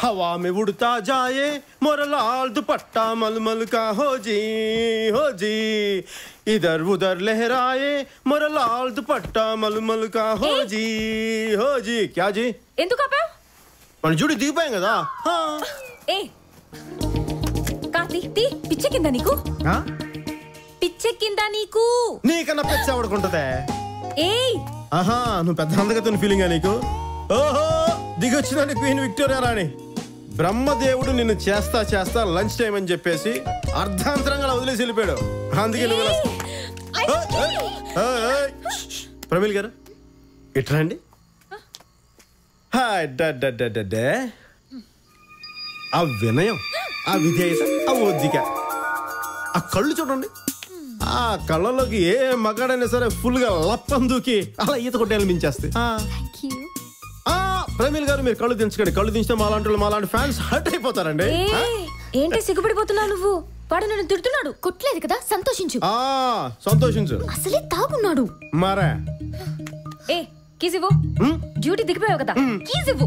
हवा में उड़ता जाए मोरा लाल दुपट्टा मलमल का हो जी इधर उधर लहराए मोरा लाल दुपट्टा मलमल का हो जी क्या जी ఎందుకు ఆపావ్ మన జుడి దిగిపోయాం కదా ఏ కార్తీ పిచ్చెక్కిందా నీకు పిచ్చెక్కిందా నీకు నీకన్నా పెద్ద ఎవడుకుంటదే ఏయ్ ఆహా నువ్వు పెద్ద అందగతున్న ఫీలింగా నీకు ఓహో దిగొచ్చిందని క్వీన్ విక్టోరియా రాణి బ్రహ్మదేవుడు నిన్ను చేస్తా లంచ్ టైం అని చెప్పేసి అర్ధాంతరంగా వదిలేసి వెళ్ళిపోయాడు అందుకే ప్రమీల్ గారు ఇట్లా అండి ఆ వినయం ఆ విధేయత ఆ ఒద్దిక ఆ కళ్ళు చూడండి ఆ కళ్ళలోకి ఏ మగాడైనా సరే ఫుల్ గా లప్పం దూకి అలా ఈత కొట్టేయాలి మించేస్తే ప్రమీల్ గారు మీరు కళ్ళు దించకండి కళ్ళు దించితే మాలాంటి ఫ్యాన్స్ హర్ట్ అయిపోతారండి ఏంటి సిగ్గుపడిపోతున్నావు నువ్వు వాడు నన్ను తిడుతున్నాడు కొట్టలేదు కదా సంతోషించు సంతోషించు అసలే తాగున్నాడు మరే ఏ కీస్ ఇవ్వు డ్యూటీ దిగిపోయావు కదా కీస్ ఇవ్వు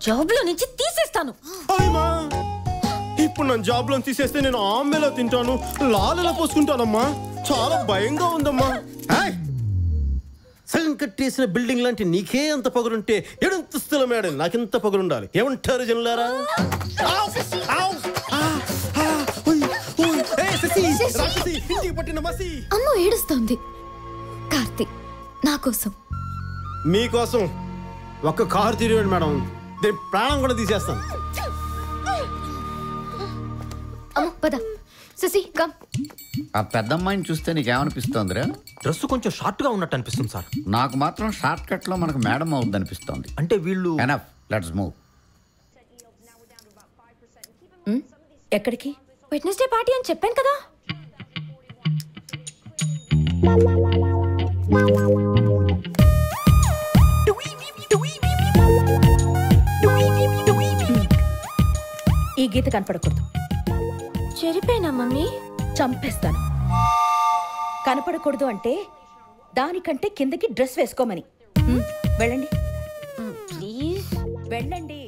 జాబ్ లో నుంచి తీసేస్తాను ఇప్పుడు నన్ను జాబ్ లో తీసేస్తే నేను ఆమెలో తింటాను లాలలో పోసుకుంటానమ్మా చాలా భయంగా ఉందమ్మా సగం కట్టేసిన బిల్డింగ్ లాంటి నీకే అంత పొగరుంటే ఎడంతస్తుల మేడం నాకెంత పొగరుండాలి ఏమంటారు జనులారా అమ్మ ఏడుస్తోంది కార్తీక్ నా కోసం మీకోసం ఒక్క కారు తిరిగాడు మేడం దీని ప్రాణం కూడా తీసేస్తాను అమ్మ పద శశి కమ్ ఆ పెద్దమ్మాయిని చూస్తే నీకేమనిపిస్తోందిరా డ్రెస్ కొంచెం షార్ట్ గా ఉన్నట్టు అనిపిస్తుంది సార్ నాకు మాత్రం షార్ట్ కట్ లో మనకు మేడం అవుద్ది అనిపిస్తోంది అంటే వీళ్ళు ఎనఫ్ లెట్స్ మూవ్ ఎక్కడికి వెడ్నెస్డే పార్టీ అని చెప్పాను కదా ఈ గీత కనపడకూడదు చెరిపోయినా మమ్మీ చంపేస్తాను కనపడకూడదు అంటే దానికంటే కిందకి డ్రెస్ వేసుకోమని వెళ్ళండి ప్లీజ్ వెళ్ళండి